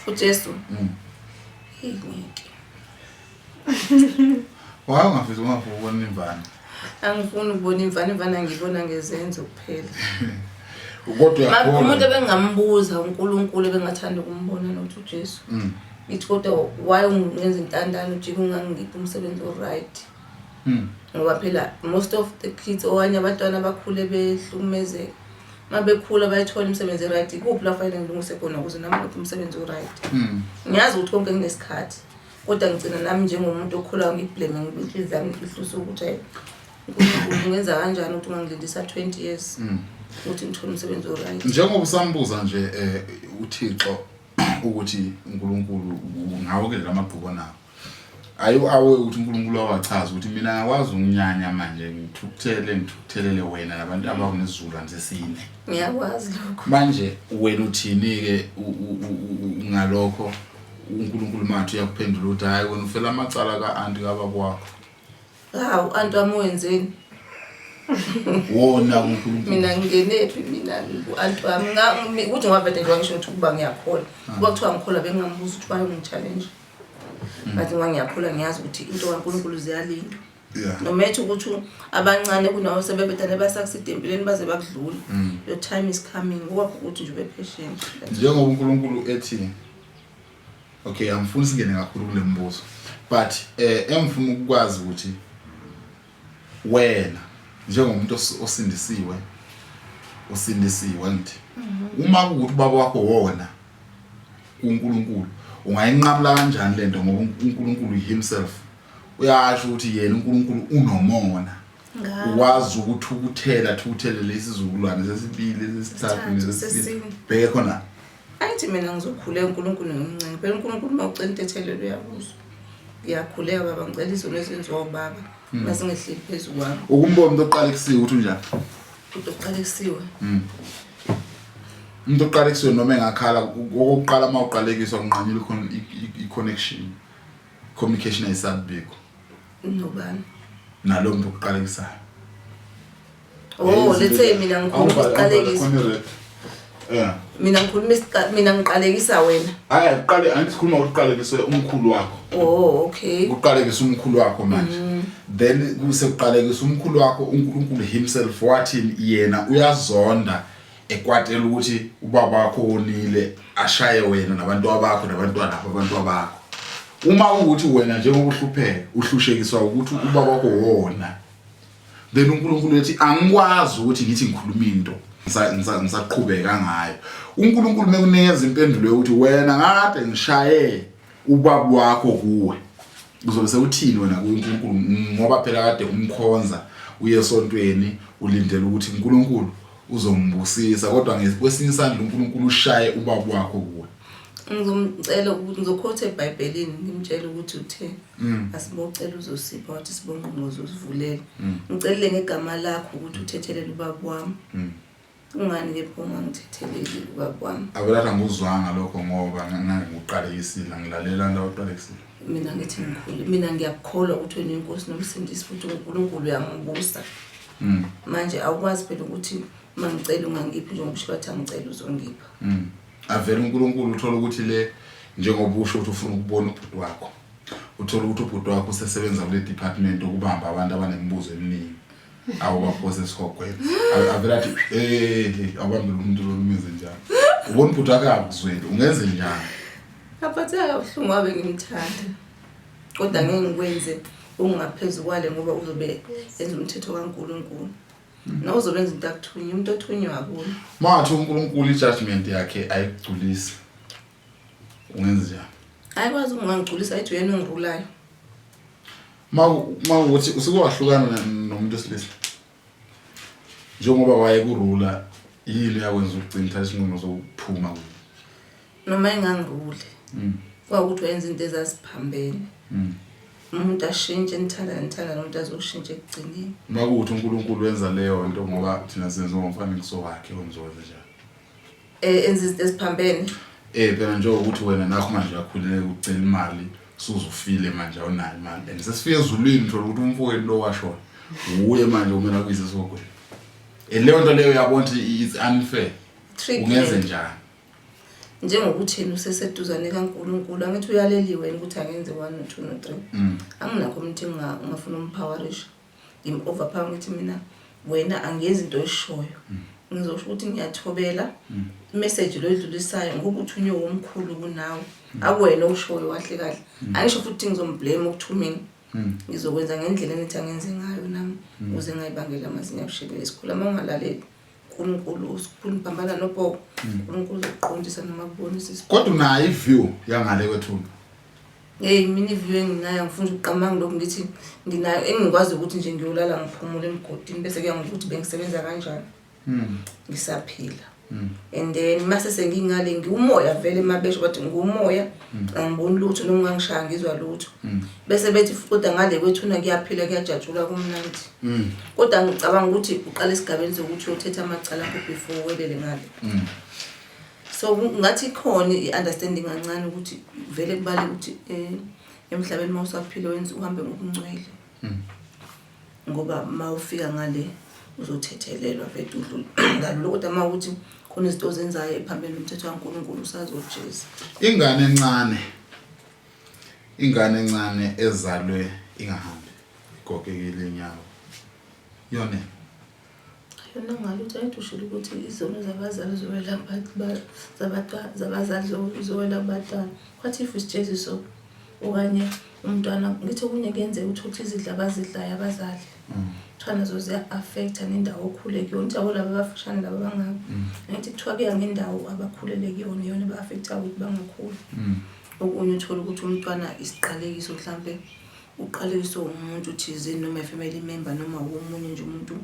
uJesu ngeke ungafisa ukubona imvana angifuni ukubona imvana ngibona ngezenzo kuphela kodwa yakho umuntu ebengambuza uNkulunkulu ebengathanda ukumbona nothi uJesu ngithi kodwa why ungenza intandane ujike ungangiphi umsebenzi oright ngoba phela most of the kids owanye abantwana abakhule behlukumezeka mabekhula bayithola umsebenzi right kuphi la fanele ngilungise khona ukuze nami ngiphe umsebenzi oright ngiyazi ukuthi konke kunesikhathi kodwa ngicina nami njengomuntu okhula ngiblame ngibihlizwa ngihlusa ukuthi hayi ngenza kanjani ukuthi ungangilindisa 20 years ukuthi ngithole umsebenzi oright njengoba usambuza nje uThixo ukuthi uNkulunkulu ngawo ke lamabhuko nawo awe ukuthi uNkulunkulu wachaza ukuthi mina ngakwazi unginyanya manje ngithukuthelele wena nabantu abakunesizulwane sesine ngiyakwazi lokho manje wena uthini ke ngalokho uNkulunkulu mathu yakuphendula ukuthi hayi wena ufela amacala kaanti kababa wakho hawu antu amwenzeni wona uNkulunkulu mina ngingenephi mina antu ami ukuthi ngavete nje ngisho ukuthi kuba ngiyakhola kuba kuthiwa ngikhola bengingambuza ukuthi bayo ngi-challenge bathi ngiyakhola ngiyazi ukuthi into kaNkulunkulu ziyalindwa noma ethi ukuthi abancane kunawo sebebedane basakusude empilweni baze bakudlula your time is coming ngoba ukuthi nje ube patient njengoba uNkulunkulu ethi okay angifuni singene kakhulu kule mbuzo but engifuna ukukwazi ukuthi wena njengomuntu osindisiwe ngithi uma ukuthi baba wakho wona uNkulunkulu ungayinqabula kanjani lento ngoba uNkulunkulu himself uyasho ukuthi yena uNkulunkulu unomona wazi ukuthi thukuthele lesizukulwane sesibili sesithathu sesibili bheke khona ayithi mina ngizokhuleka uNkulunkulu ngomncane phela uNkulunkulu mawucela inthethelelo uyakuzwa ngiyakhuleka baba ngicela izono esenziwa ubaba masingehleli phezulu kwami ukumbona umuntu oqala kusiwe uthi njani umuntu oqala kusiwe umuntu oqalekiswe noma engakhala okokuqala uma uqalekiswa kunqanyile i-connection communication ayisabikho nobani nalo muntu oqalekisayo let's say mina ngikhuluma isiqalekisa mina ngiqalekisa wena angikhuluma ukuqalekiswe umkhulu wakho okay uqalekisa umkhulu wakho manje then kusekuqalekisa umkhulu wakho uNkulunkulu himself wathi yena uyazonda ekwatela ukuthi ubaba wakho onile ashaye wena nabantu abakho nabantwana abantu abakho uma ukuthi wena njengoba uhlupheka uhlushekiswa ukuthi ubaba wakho wona then uNkulunkulu ethi angikwazi ukuthi ngithi ngikhuluma into ngisaqhubeka ngayo uNkulunkulu mekunikeza impendulo yokuthi wena ngade ngishaye ubaba wakho kuwe uzobe sewuthini wena kuNkulunkulu ngoba phela kade umkhonza uye esontweni ulindele ukuthi uNkulunkulu uzombusisa kodwa kwesinye isandla uNkulunkulu ushaye ubaba wakho kuwe ngizomcela ukuthi ngizokhotha eBhayibhelini ngimtshela ukuthi uthe asibocela uzosipha wathi sibonqonqozo usivulela ngicelile ngegama lakho ukuthi uthethelele ubaba wami ungani ke phuma ngithethelele ubaba wami abelala nguzwanga lokho ngoba ngikuqalekisile ngilalela la uqalekisile mina ngithi ngikhulu mina ngiyakholwa ukuthi wena inkosi nomsindisi futhi uNkulunkulu uyangibusa manje awukwazi phela ukuthi mangicela ungangiphi njengoba usho wathi angicela uzongipha avela uNkulunkulu uthola ukuthi le njengoba usho ukuthi ufuna ukubona ubhuti wakho uthola ukuthi ubhuti wakho usesebenza kule department okubamba abantu abanemibuzo eminingi awubaphosa esikhogweni avela athi awubambe umuntu lolumize njalo ubona ubhuti wakho akuzweli ungenze njani aphatha ubuhlungu wabe ngimthanda kodwa ngeke ngikwenze ungaphezulu kwale ngoba uzobe enza umthetho kaNkulunkulu no uzobenza into akuthunywa umuntu othunywa akuni mathi uNkulunkulu ijudgment yakhe ayigculisi ungenze njani ayikwazi ungangigculisa ayithi yena ongirulayo mawuthi usukwahlukana nomuntu esilisa njengoba waye kurula yini yakwenza ukugcina thatha isinqumo sokuphuma kulo noma engangirule kwakuthi wenza into ezaziphambene umuntu ashintshe nithanda nomuntu azoshintsha ekugcineni makuthi uNkulunkulu wenza leyo nto ngoba thina senze ngomfanekiso wakhe onzoze njalo enza izinto eziphambene phela nje ukuthi wena nakho manje uyakhuleka ucela imali usuzufile manje awunayo imali and sesifike ezulwini uthola ukuthi umfowethu lo washona uye manje umela kuyise sokweni leyo nto leyo yabona ukuthi is unfair ungenze njani njengokuthi yena useseduzane kaNkulunkulu angithi uyaleliwe ukuthi angenze 1 no 2 no 3 anginakho umuntu ngingafuna umphawarisha im overpower ngithi mina wena angiyenzi into eshoyo ngizosho ukuthi ngiyathobela message lo edlulisayo ngoba uthunywe omkhulu kunawe akuwena oshoyo kahle kahle angisho futhi ngizomblame ukuthumeni ngizokwenza ngendlela enithi angenze ngayo nami ukuze ngayibangela amazinyo abushekile esikhula mangalaleli uNkulunkulu usikhuluma phambana nopho uNkulunkulu uzoqondisa noma kubonisa kodwa unayo iview yangale kwethuna mina iview enginayo ngifuna ukuqamanga lokho ngithi nginayo engikwazi ukuthi nje ngiyolala ngiphumule emgodini bese kuyangokuthi bengisebenza kanjani ngisaphila and then mase sengingale ngiumoya vele mabesho bathi ngumoya angiboni lutho noma ngangishaya ngizwa lutho bese bethi kodwa ngale kwethuna kuyaphila kuyajatshula kumnandi kodwa ngicabanga ukuthi uqala isigabeni sokuthi uyothetha amacala akho before welele ngale so ngathi khona iunderstanding kancane ukuthi vele kubale ukuthi emhlabeni mawusaphila wenza uhambe ngokungcwele ngoba mawufika ngale uzothethelelwa bethu udlule ngalo kodwa mawuthi khona izinto ozenzayo ephambili umthetho kaNkulunkulu usazojeza ingane encane ezalwe ingahambi igogekile inyawo yona ngaluthi ayithushile ukuthi izono zabazali zowela zabazali zowela kubatwana what if isijeziso okanye umntwana ngithi okunye kuyenzeka ukuthi izidla abazidlayo abazali thana zoziya affecta nendawo okhule kuyona njalo laba abafishane laba bangabo ngithi kuthiwa kuya ngendawo abakhulele kuyona yona ba-affecta ukuthi bangakhuli okunye uthola ukuthi umntwana isiqalekiso mhlambe uqalekiso umuntu thizeni noma family member noma umunye nje umuntu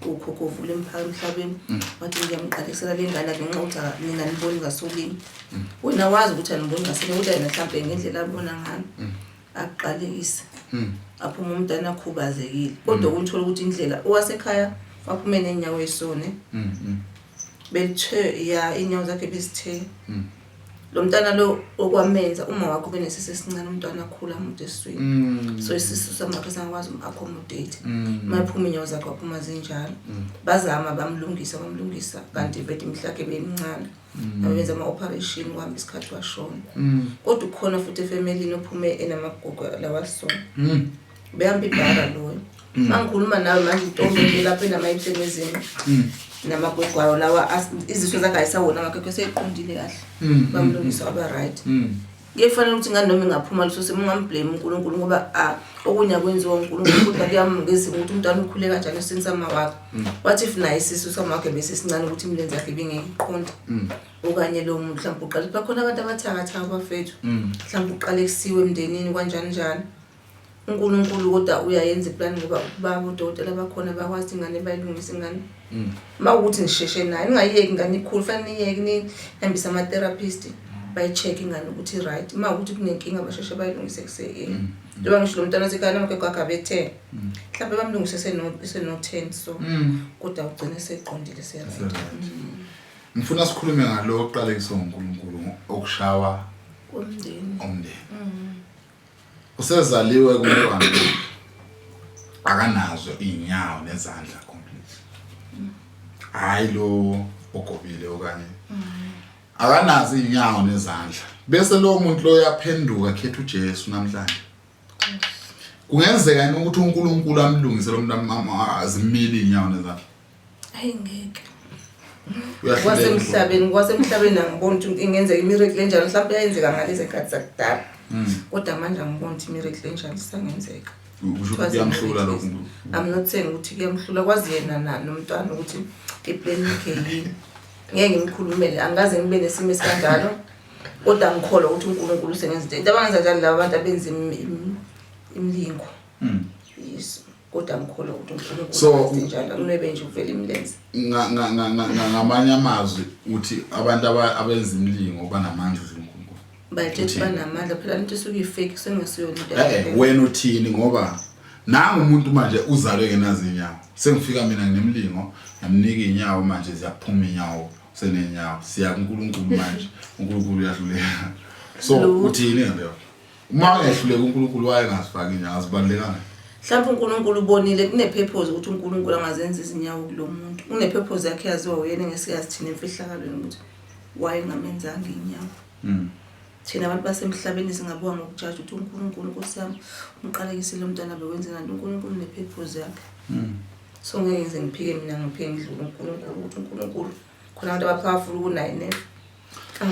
ukhokho vule emhlabeni wathi ngiyamqalekisela lengane ngenxa ninganiboni ngasolini wena wazi ukuthi aniboni ngasolini kodwa yena mhlambe ngendlela abona ngayo aqalekise aphuma umntana akhubazekile kodwa uthola ukuthi indlela owasekhaya waphuma nenyawo esone belithe ya inyawo zakhe bezithe lo mntana lo okwamenza uma wakho benesisu esincane umntwana akhula umuntu esiswini so isisu samakhe sangakwazi accommodate mayiphuma inyawo zakhe waphuma zinjalo bazama bamlungisa kanti bethu imhlakhe bemncane abenza ama-operation wami isikhathi washona kodwa ukhona futhi efamilini ophume enamagogo lawasona behamba ibhara loyo mangikhuluma nawe manje intombi lapha enamayipsemezini namagwegwayo lawa izisho zakhe ayisawona ngakho seyiqondile kahle bamlungisa waba right kufanele ukuthi ngani noma ingaphuma liso semungamblame uNkulunkulu ngoba okunya kwenziwa uNkulunkulu kodwa kuyamngezima ukuthi umntwana ukhule kanjani esini sama wakhe what if naye isisu sama wakhe bese sincane ukuthi imilenze yakhe ibingeyiqonda okanye lo muntu mhlawumbe uqala bakhona abantu abathakathaka bafethu mhlawumbe uqala kusiwe emndenini kanjani njani uNkulunkulu kodwa uyayenza iplan ngoba baba udokotela bakhona bakwazi ingane bayilungisa ingane mawukuthi nisheshe naye ningayiyeki ingane ikhulu fanele niyeke nihambisa ama therapist bayi-check ingane ukuthi right mawukuthi kunenkinga basheshe bayilungise kuseyini njengoba ngisho lo mntwana sekhaya namagwegwe akhe abe-10 mhlawumbe bamlungise seno-10 so kodwa ugcine seqondile se-right. Ngifuna sikhulume ngalo oqalekiswa uNkulunkulu okushawa umndeni. Usezaliwe kumntwana akanazo inyawo nezandla complete. Hayi lo ogobile okanye akanazo inyawo nezandla bese lo muntu lo yaphenduka khetha uJesu namhlanje. Kungenzeka yini ukuthi uNkulunkulu amlungise lo muntu azimile inyawo nezandla? Ayingeke. Kwasemhlabeni angiboni ukuthi ingenzeka imiracle enjalo mhlawumbe yayenzeka ngalezi nkathi zakudala. Kodwa manje angiboni ukuthi imiracle enjalo isangenzeka. Kuyamhlula lokho. I'm not saying ukuthi kuyamhlula kwazi yena nomntwana ukuthi iplan yakhe yini. Ngeke ngimkhulumele angaze ngibe nesimo esikanjalo kodwa ngikholwa ukuthi uNkulunkulu usengenza into abangenza njalo laba bantu abenza imlingo. Yes. Kodwa ngikholwa ukuthi uNkulunkulu usenza njalo kunebe nje uvela imilenze. Ngamanye amazwi uthi abantu abenza imlingo banamandla uNkulunkulu. Bayithi banamandla phela into esuke ifake sengesiyona into. Wena uthini ngoba nanga umuntu manje uzalwe kenazi inyawo. Sengifika mina nginemlingo ngamnika inyawo manje ziyaphuma inyawo senenyawo siya kuNkulunkulu manje uNkulunkulu uyahluleka. So uthini leyo? Uma ngehluleka uNkulunkulu wayengasifaki inyawo azibalekanga. Mhlawumbe uNkulunkulu ubonile kune purpose ukuthi uNkulunkulu angazenza izinyawo kulomuntu. Une purpose yakhe yaziwa uyena ngesiyazi thina emfihlakalweni ukuthi wayengamenza inyawo. Thina abantu basemhlabeni singabuka ngokujaja ukuthi uNkulunkulu Nkosi yami umqalekisile umntwana bewenze ngani uNkulunkulu une purpose yakhe. So ngeke ngize ngiphike mina ngiphike ngidlula uNkulunkulu ukuthi uNkulunkulu khona abantu abapowerful kunaye ne.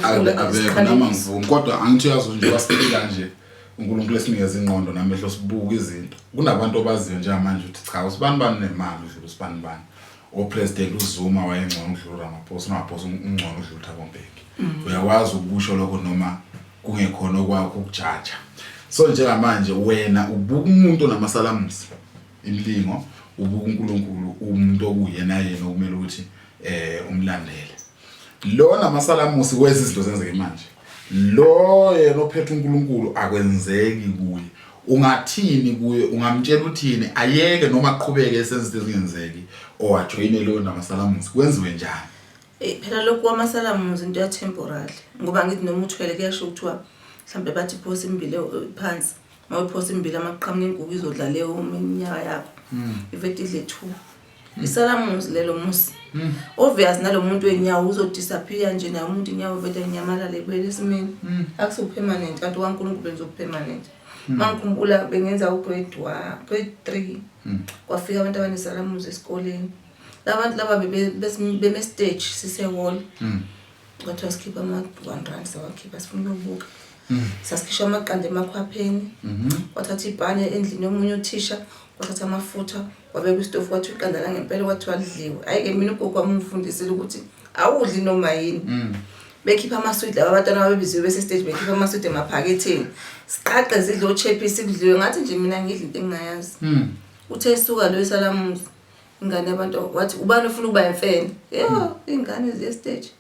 Abekho nama ngivumi kodwa angithi yazo nje wasifika nje uNkulunkulu esinikeza ingqondo namehlo sibuka izinto. Kunabantu abaziyo nje manje ukuthi cha usibani nemali udlula usibani. O-President uZuma wayengcono udlula Ramaphosa uNamaphosa ungcono udlula uThabo Mbeki. Uyakwazi ukusho lokho noma kungekhona okwakho ukujaja. So njengamanje wena ubuka umuntu namasalamusi imlingo ubuka uNkulunkulu umuntu okuyena okumele ukuthi umlandele. Lo namasalamusi kwezi izinto zenzeke manje. Lo yena ophethe uNkulunkulu akwenzeki kuye. Ungathini kuye ungamtshela uthini ayeke noma aqhubeke esenze izinto ezingenzeki owajoyine lo namasalamusi kwenziwe njani? Phela lokho kwamasalamusi into ya temporary ngoba ngithi noma uthwele kuyasho ukuthiwa mhlambe bathi phosa imbili phansi mawuphosa imbili amaqhamuka ingubo izodla leyo iminyaka yakho ivethi idle 2 isalamusi lelo musi obvious nalomuntu wenyawo uzodisappear nje naye umuntu inyawo vele inyamalale ibele esimeni akusu permanent kanti uNkulunkulu benza permanent. Mangikhumbula bengenza grade 3 kwafika abantu abanesalamusi esikoleni labantu laba beme stage sise hall kwathi wasikhipha ama-R1 sawakhipha sifuna ukubuka sasikhishwa amaqanda emakhwapheni wathatha ibhane endlini yomunye uthisha wathatha amafutha wabeka istofu kwathi iqanda la ngempela kwathi walidliwe. Hayi-ke mina ugogo wami ungifundisile ukuthi awudli noma yini. Bekhipha amaswidi laba abantwana babebiziwe bese stage bekhipha amaswidi emaphaketheni siqaqe zidlo ochepisi kudliwe ngathi nje mina ngidla into engingayazi. Uthe isuka lo isalamusi ingane yabantu wathi ubani ufuna ukuba imfene ingane ziye stage.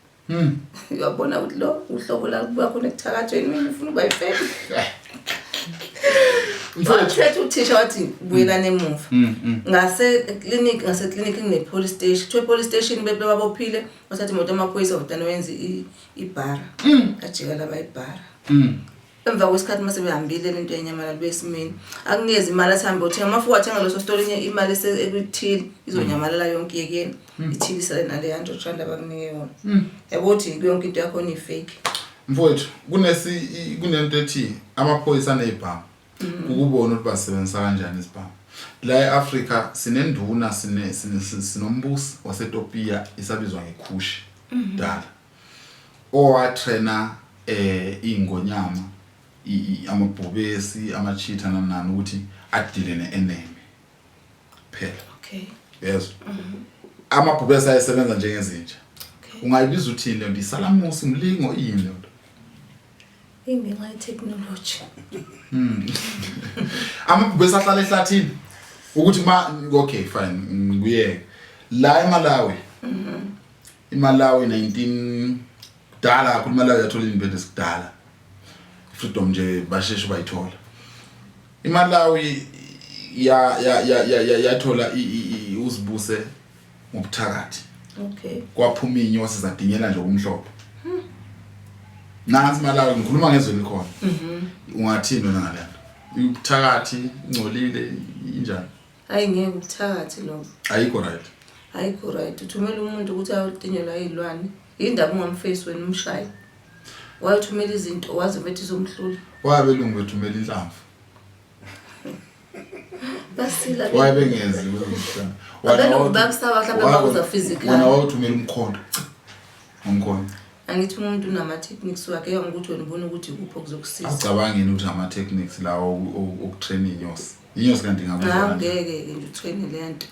Uyabona ukuthi lo uhlobo la kuba khona ekuthakathweni mina ufuna ukuba imfene. Wathetha uthisha wathi buyelana emuva. Ngase clinic ne police station. Kuthiwa police station bebabophile wasathi imoto amaphoyisa kodwa wenza ibhara. Ajika laba ibhara. Emva kwesikhathi mase behambile lento yenyamala besimini. Akunikeza imali asambe uthenga mafuku athenga leso store nye imali ekuthile izonyamalala yonke yekeni. Ithilisa nale 100 rand abakunike yona. Yabo uthi yonke into yakho ni fake. Mfowethu kunento ethi amaphoyisa nezibhamu ukubona ukuthi basebenzisa kanjani izibhamu la eAfrica sinenduna sinombusi waseTopia isabizwa ngeKhushi dala owatrainer ingonyama amabhubesi amachitha nanani ukuthi adile neenemy phela. Okay. Yes. Amabhubesi ayesebenza njengezinja. Ungayibiza uthini le nto isalamusi umlingo yini lo? Ingenxa technology. Amabhubesi ahlala ehlathini ukuthi okay fine ngiyeke la eMalawi. iMalawi 19 dala kakhulu iMalawi yathola independence kudala. Freedom nje basheshe bayithola. iMalawi yathola uzibuse ngobuthakathi. Okay. Kwaphuma inyosi zadingela nje umhlophe. Nansi Malawi ngikhuluma ngezwe likhona. Ungathini wena ngale nto? Ubuthakathi ingcolile injani? Hayi ngeke ubuthakathi lo. Ayikho right. Ayikho right. Uthumela umuntu ukuthi ayodinyelwa izilwane. Indaba ungamface wena umshayi. Wayothumela izinto wazi bethi izomhlula. Wabelungu bethumela inhlamvu. Basila. Wayebengezi ukuthi. Wabelungu bakusaba mhlawumbe bakuza physical. Wena wawuthumela umkhondo. Umkhondo. Angithi umuntu unama techniques wakhe ukuthi wena ubona ukuthi kupho kuzokusiza. Acabangeni ukuthi ama techniques lawo ukutrain inyosi. Inyosi kanti ngabuza. Ngeke nje utrain lento.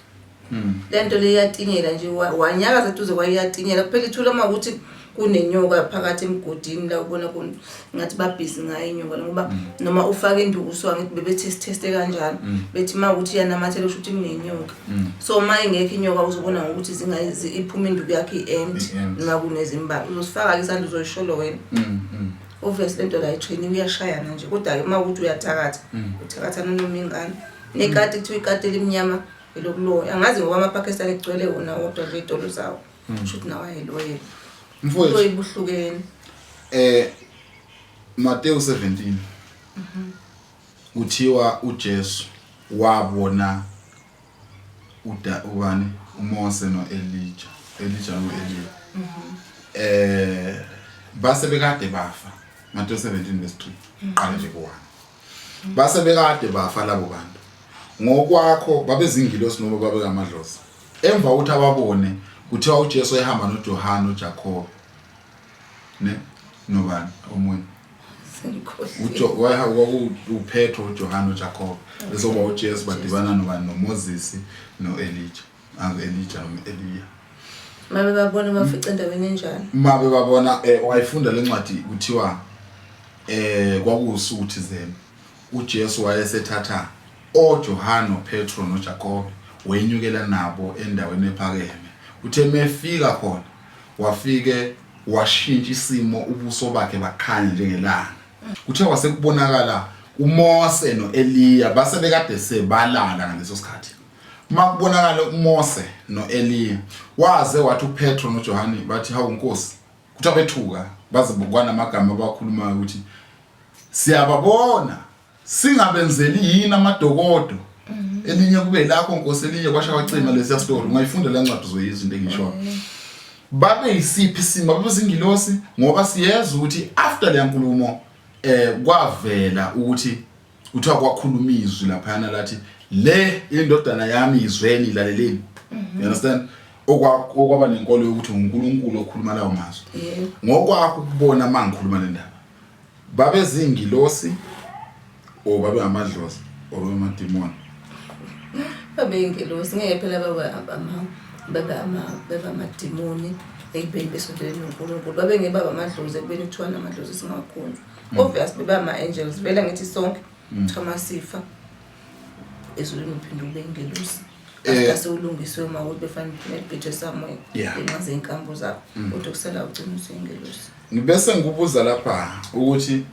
Lento le yatinyela nje wanyaka zethuze kwayatinyela kuphela ithula uma ukuthi kunenyoka phakathi emgodini la ubona khona ngathi babhizi ngayo inyoka ngoba noma ufake induku so ngithi bebe test kanjalo bethi mawukuthi yanamathela usho ukuthi kunenyoka so uma ingekho inyoka uzobona ukuthi zingayizi iphuma induku yakhe iempty noma kunezimba uzosifaka isandla uzoyisholo wena obviously lento la itraining uyashayana nje kodwa ke mawukuthi uyathakatha uthakatha noma ingane nekati kuthiwa ikati elimnyama elokuloya angazi ngoba amaPakistan egcwele wona wodwa nje idolo zawo shothi nawe eloye mfowethu oyibuhlukene Matthew 17 uthiwa uJesu wabona ubani uMose noElijah base bekade bafa Matthew 17:3 qala nje ku1 base bekade bafa labo bantu ngokwakho babezingilosi noma babekamadlozi emva uthi ababone kuthiwa uJesu ehamba noJohana noJacob ne nobani omunye uPetro uJohana noJacob bese kuba uJesu badibana nobani noMoses noElijah Elijah noEliya mabe babona bafica endaweni enjani mabe babona wayifunda lencwadi kuthiwa kwakusuthi zena uJesu wayesethatha oJohana noPetro noJacob wenyukela nabo endaweni ephakeme uthe mefika khona wafike washintsha isimo ubuso bakhe bakhanya njengelanga kuthe kwasekubonakala uMose noEliya base bekade sebalala ngaleso sikhathi makubonakala uMose noEliya waze wathi uPetro noJohana bathi hawu Nkosi kuthiwa bethuka baze bokwana amagama abakhuluma ukuthi siyababona singabenzeli yini amadokodo elinye kube lakho Nkosi elinye kwasha kwacima lesiya story ungayifunda le ncwadi zoyizwa into engisho babe yisiphi isimo babezingilosi ngoba siyeza ukuthi after le nkulumo kwavela ukuthi kuthiwa kwakhuluma izwi lapha yana lathi le indodana yami izweni ilaleleni you understand okwaba nenkolo yokuthi uNkulunkulu okhuluma lawo mazwi ngokwakho kubona mangikhuluma le ndaba babe zingilosi o babe amadlozi o babe amademoni babe ingilosi ngeke phela baba amademoni ekubeni besondele noNkulunkulu babe ngebaba amadlozi ekubeni kuthiwa namadlozi singakhona obviously beba ama angels vela ngithi sonke thama sifa ezulwini uphinde ube ingelosi after ulungiswe uma ukuthi befanele nebheje somewhere ngenxa zenkambo zakho kodwa kusela ugcina usengelosi ngibese ngikubuza lapha ukuthi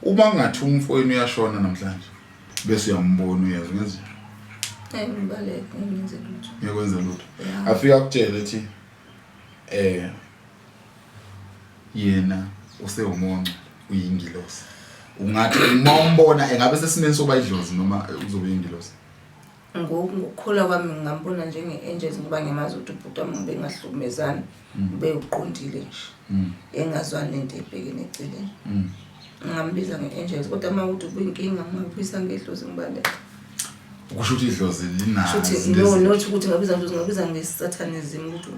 uma ngathi umfowenu uyashona namhlanje bese uyambona uyazi ngenze ngibaleke ngenze lutho ngekwenza lutho afika kutshela ethi yena usewumonco uyingilosi ungathi umbona engabe sesimeni soba idlozi noma uzobe ingilosi ngokukhula kwami ngambona njenge-angels ngoba ngiyamazi ukuthi ubhuti wami bengahlukumezani ube uqondile nje engazwani nento ebhekene eceleni ngambiza nge-angels kodwa uma ukuthi ubuyinkinga ngabisa ngedlozi ngibaleka ukusho ukuthi idlozi linazi nothi ukuthi ngabiza ngidlozi ngabiza nge-satanism ukuthi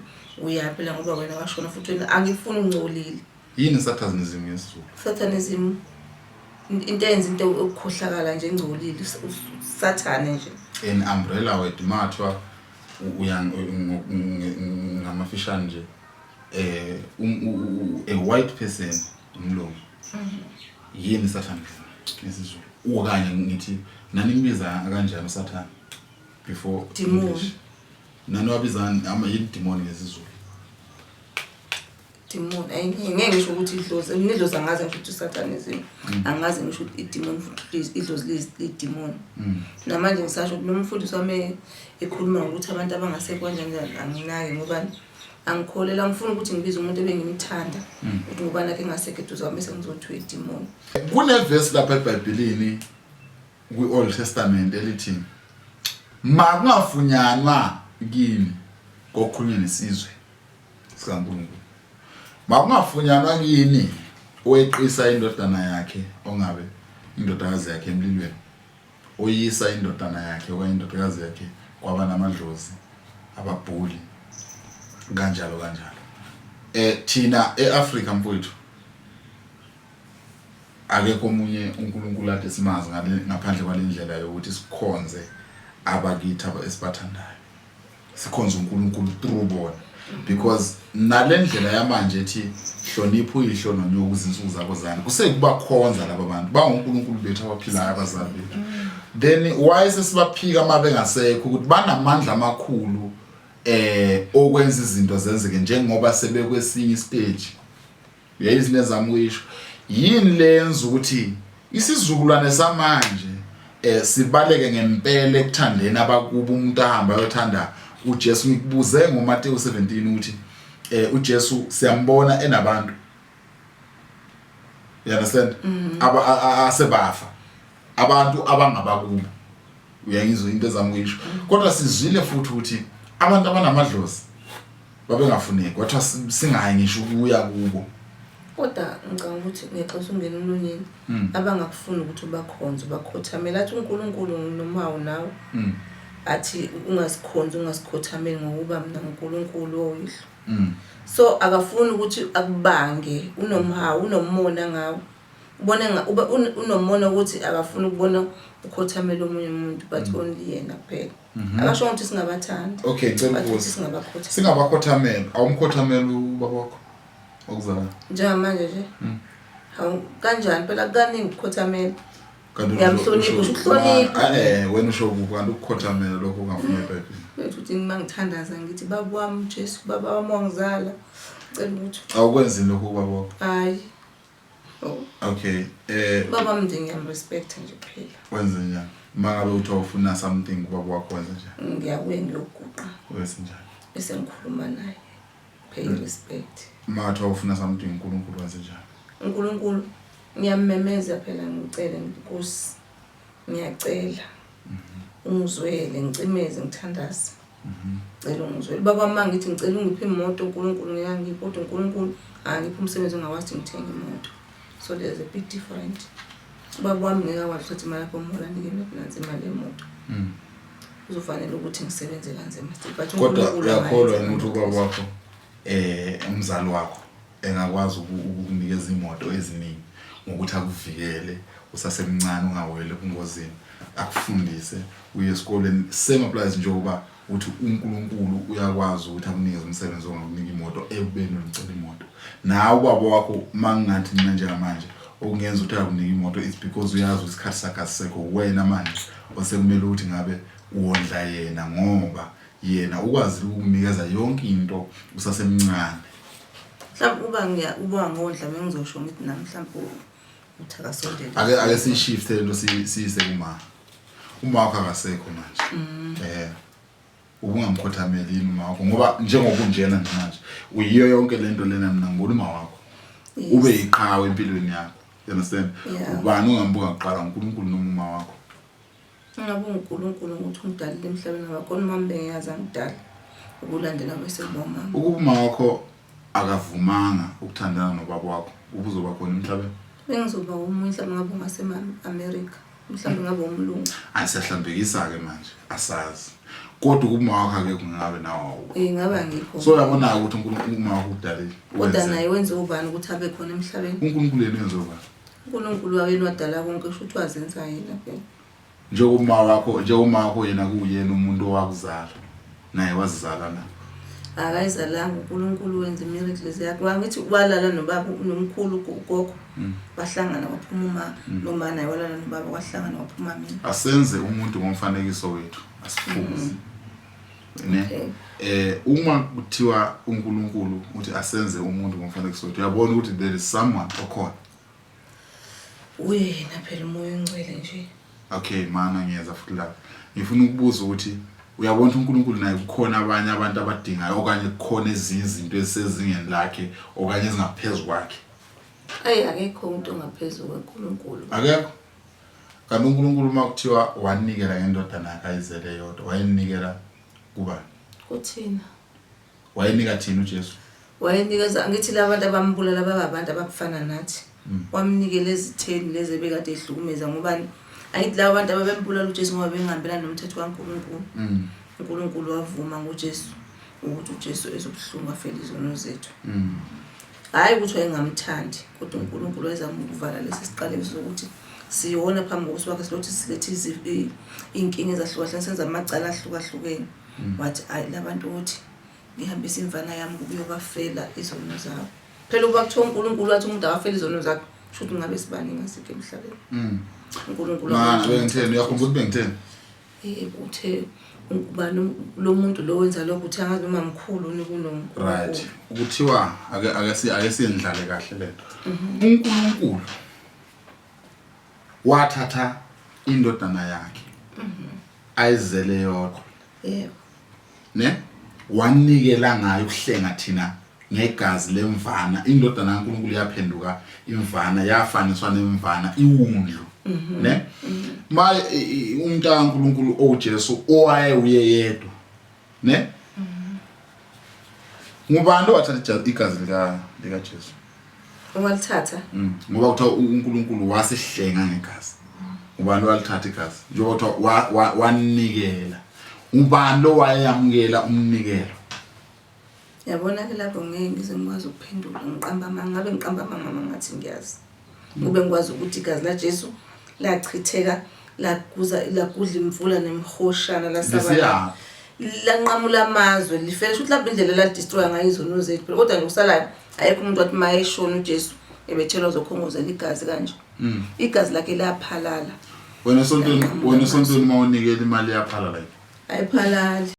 uyaphela ngoba wena washona futhi wena angifuni ungcolile yini satanism ngesizulu satanism into yenza into ukukhohlakala nje engcolile sathane nje an umbrella word mathwa ngamafishane nje a white person umlomo yini satanism ngesizulu okanye ngithi nani ngibiza kanjani uSathane before demon nani wabizana ama yini demon ngesizulu demon ngeke ngisho ukuthi idlozi ngidlozi angazi ukuthi usatanism angazi ngisho ukuthi idemon futhi idlozi lidemon namanje ngisasho ukuthi nomfundisi wami ekhuluma ukuthi abantu abangasekho kanjani anginaki ngoba angikholela ngifuna ukuthi ngibize umuntu ebengimthanda ukuthi ngoba nakhe ngasekho eduze wami bese ngizothi idemon kuneverse lapha eBhayibhelini kwi-Old Testament elithi makungafunyanwa kimi kokhunye nesizwe sikaNkulunkulu makungafunyanwa kini oyeqisa indodana yakhe ongabe indodakazi yakhe emlilweni oyisa indodana yakhe indodakazi yakhe kwaba namadlozi ababhuli kanjalo thina eAfrika mfowethu akekho omunye uNkulunkulu ade simazi ngaphandle kwalendlela yokuthi sikhonze abakithi esibathandayo sikhonza uNkulunkulu through bona because nalendlela yamanje ethi hlonipha uyihlo nonyoko izinsuku zakho zani kusekuba khonza laba bantu ba uNkulunkulu bethu abaphilayo abazali bethu then why sesibaphika mabengasekho ukuthi banamandla amakhulu okwenza izinto zenzeke njengoba sebekwesinye istage uyayizine zamuyisho yini lenza ukuthi isizukulwane samanje sibaleke ngempela ekuthandeni abakuba umuntu ahamba yothanda uJesu ngikubuze ngoMateyu 17 ukuthi uJesu siyambona enabantu you understand asebafa abantu abangabakubo uyayizwa into ezamuyisho kodwa sizwile futhi ukuthi abantu abanamadlozi babengafuneki kwathi singayi ngisho ukuya kubo kodwa ngicabanga ukuthi ngexesha ungena emlonyeni abangakufuni ukuthi ubakhonze bakhothamela athi uNkulunkulu noma unawo athi ungasikhothameli ngokuba mina uNkulunkulu oyihlo so akafuni ukuthi akubange unomona ngawo ubone unomona ukuthi akafuni ukubona ukhothamela omunye umuntu but only yena kuphela akasho ukuthi singabathanda okay ngicela ukuthi singabakhothamela awumkhothamela ubaba wakho okuzala njengamanje nje hawu kanjani phela kaningi ukukhothamela ngiyamhlonipha ukuhlonipha wena usho kanti ukukhothamela lokho ungafuna eBhayibhelini ukuthi mangithandaza ngithi baba wami Jesu baba wami ongizala cela ukuthi awukwenzini lokho ubaba wakho hayi okay baba wami ngiyamrespect nje phela wenze njani mangabe uthi awufuna something ubaba wakho wenze njani ngiyakuye ngiyoguqa wenze njani bese ngikhuluma naye pay respect mathi awufuna something uNkulunkulu wenze njani uNkulunkulu ngiyamemeza phela ngicela Nkosi ngiyacela ungizwele ngicimeze ngithandaze cela ungizwele baba mama ngithi ngicela ungiphe imoto uNkulunkulu ngiyangipha kodwa uNkulunkulu angiphe umsebenzi ongawazi ngithenga imoto so there's a big difference baba wami ngekwazi ukuthi imali lapho umhola ndike nophansi imali yemoto uzofanele ukuthi ngisebenze kanzima but kodwa uyakholwa ukuthi ubaba wakho umzali wakho engakwazi ukukunikeza imoto eziningi ngokuthi akuvikele usasemncane ungawele engozini akufundise uye esikoleni same applies njengoba uthi uNkulunkulu uyakwazi ukuthi akunikeze umsebenzi ongakunika imoto ebeni unicela imoto nawe ubaba wakho mangathi mina njengamanje okungenza ukuthi akunika imoto is because uyazi isikhathi sakhe asekho wena manje osekumele ukuthi ngabe uwondla yena ngoba yena ukwazi ukukunikeza yonke into usasemncane mhlawumbe uba ngondla bengizosho ngithi nami mhlawumbe uthakasondele ake sishift lento siyise kuma uma wakho akasekho manje ubungamkhothameli yini uma wakho ngoba njengoba unjena manje uyiyo yonke lento lena mina ngibona uma wakho ube iqhawe empilweni yakho, you understand? Ubani ungambuka kuqala uNkulunkulu noma uma wakho? Ngabe uNkulunkulu ukuthi umdalile emhlabeni ngakhona uma bengiyazi ngidala ukulandela kweseboma. Ukuba uma wakho akavumanga ukuthandana nobaba wakho ubuzoba khona emhlabeni? Bengizoba umuntu mhlawumbe ngabe ungasema-America, mhlawumbe ngabe umlungu. Asiyahlambekisa ke manje asazi. Kodwa ukuba wakho akekho ngabe nawo. Ngaba ngikho. So uyabona ukuthi uNkulunkulu uma wakho udalile. Kodwa naye wenza ubani ukuthi abe khona emhlabeni? uNkulunkulu yena wenza ubani? uNkulunkulu wayena wadala konke kusho ukuthi wazenza yena phela. Njengoba wakho yena kuyena umuntu owakuzala. Naye wazizala na. Akayizalanga uNkulunkulu wenza imiracles yakhe. Wangithi walala nobaba nomkhulu gogo. Bahlangana waphuma uma noma naye walala nobaba kwahlangana waphuma mina. Asenze umuntu ngomfanekiso wethu. Asifuze. Ne? Uma kuthiwa uNkulunkulu uthi asenze umuntu ngomfanekiso wethu, uyabona ukuthi there is someone okhona. Uyena phela umoya ongcwele nje. Okay, mana ngiyeza futhi la. Ngifuna ukubuza ukuthi uyabona uNkulunkulu naye kukhona abanye abantu abadingayo okanye kukhona ezinye izinto esezingeni lakhe okanye ezingaphezulu kwakhe. Akekho umuntu ongaphezulu kaNkulunkulu. Akekho. Kanti uNkulunkulu makuthiwa wanikela ngendodana yakhe ayizele yodwa, wayenikela kubani? Kuthina. Wayenika thina uJesu. Wayenikeza ngithi labantu abambulala baba abantu abafana nathi. Wamnikela ezitheni lezi ebekade ehlukumeza ngobani? Ayithi labo bantu ababembulala uJesu ngoba bengihambelana nomthetho kaNkulunkulu. uNkulunkulu wavuma ngoJesu ukuthi uJesu ezobuhlungu afele izono zethu. Hayi ukuthi wayengamthandi, kodwa uNkulunkulu wayezama ukuvala lesi siqalekiso sokuthi siyona phambi kokuthi wakhe silothi silethe inkinga ezahlukahlukene senza amacala ahlukahlukene. Wathi ayi labantu ukuthi ngihambisa imvana yami ukuyobafela izono zabo. Phela uba kuthiwa uNkulunkulu wathi umuntu akafela izono zakhe, kusho ukuthi ngabe sibani ngasikho emhlabeni. uNkulunkulu ngitheni uyakhumbula bengitheni? Uthe ubani lo muntu lo wenza lokho uthi angazi noma mkhulu kuno. Right. Ukuthiwa ake siyendlale kahle lento. uNkulunkulu wathatha indodana yakhe ayizele yodwa. Yebo. Ne? Wanikela ngayo ukuhlenga thina ngegazi lemvana. Indodana kaNkulunkulu yaphenduka imvana, yafaniswa nemvana iwundlu. Ne? Maye umuntu kaNkulunkulu oJesu owaye uye yedwa. Ne? Ngubani wathatha igazi lika Jesu? Walithatha. Ngoba kuthiwa uNkulunkulu wasihlenga ngegazi. Ubani walithatha igazi? Njengoba kuthiwa wanikela. Ubani lo wayeyamukela umnikelo? Yabona ke lapho ngeke ngize ngikwazi ukuphendula ngiqamba ngabe ngiqamba mama ngathi ngiyazi. Kube ngikwazi ukuthi igazi laJesu lachitheka lakudla imvula nemhoshana lasabala. Lanqamula amazwe lifela ukuthi lapho indlela la destroy ngayo izono zethu. Kodwa nje kusalayo ayekho umuntu wathi mayeshona uJesu ebethelwa zokhongozela igazi kanje. Igazi lakhe laphalala. Wena sontweni uma unikela imali yaphalala. Ayiphalali.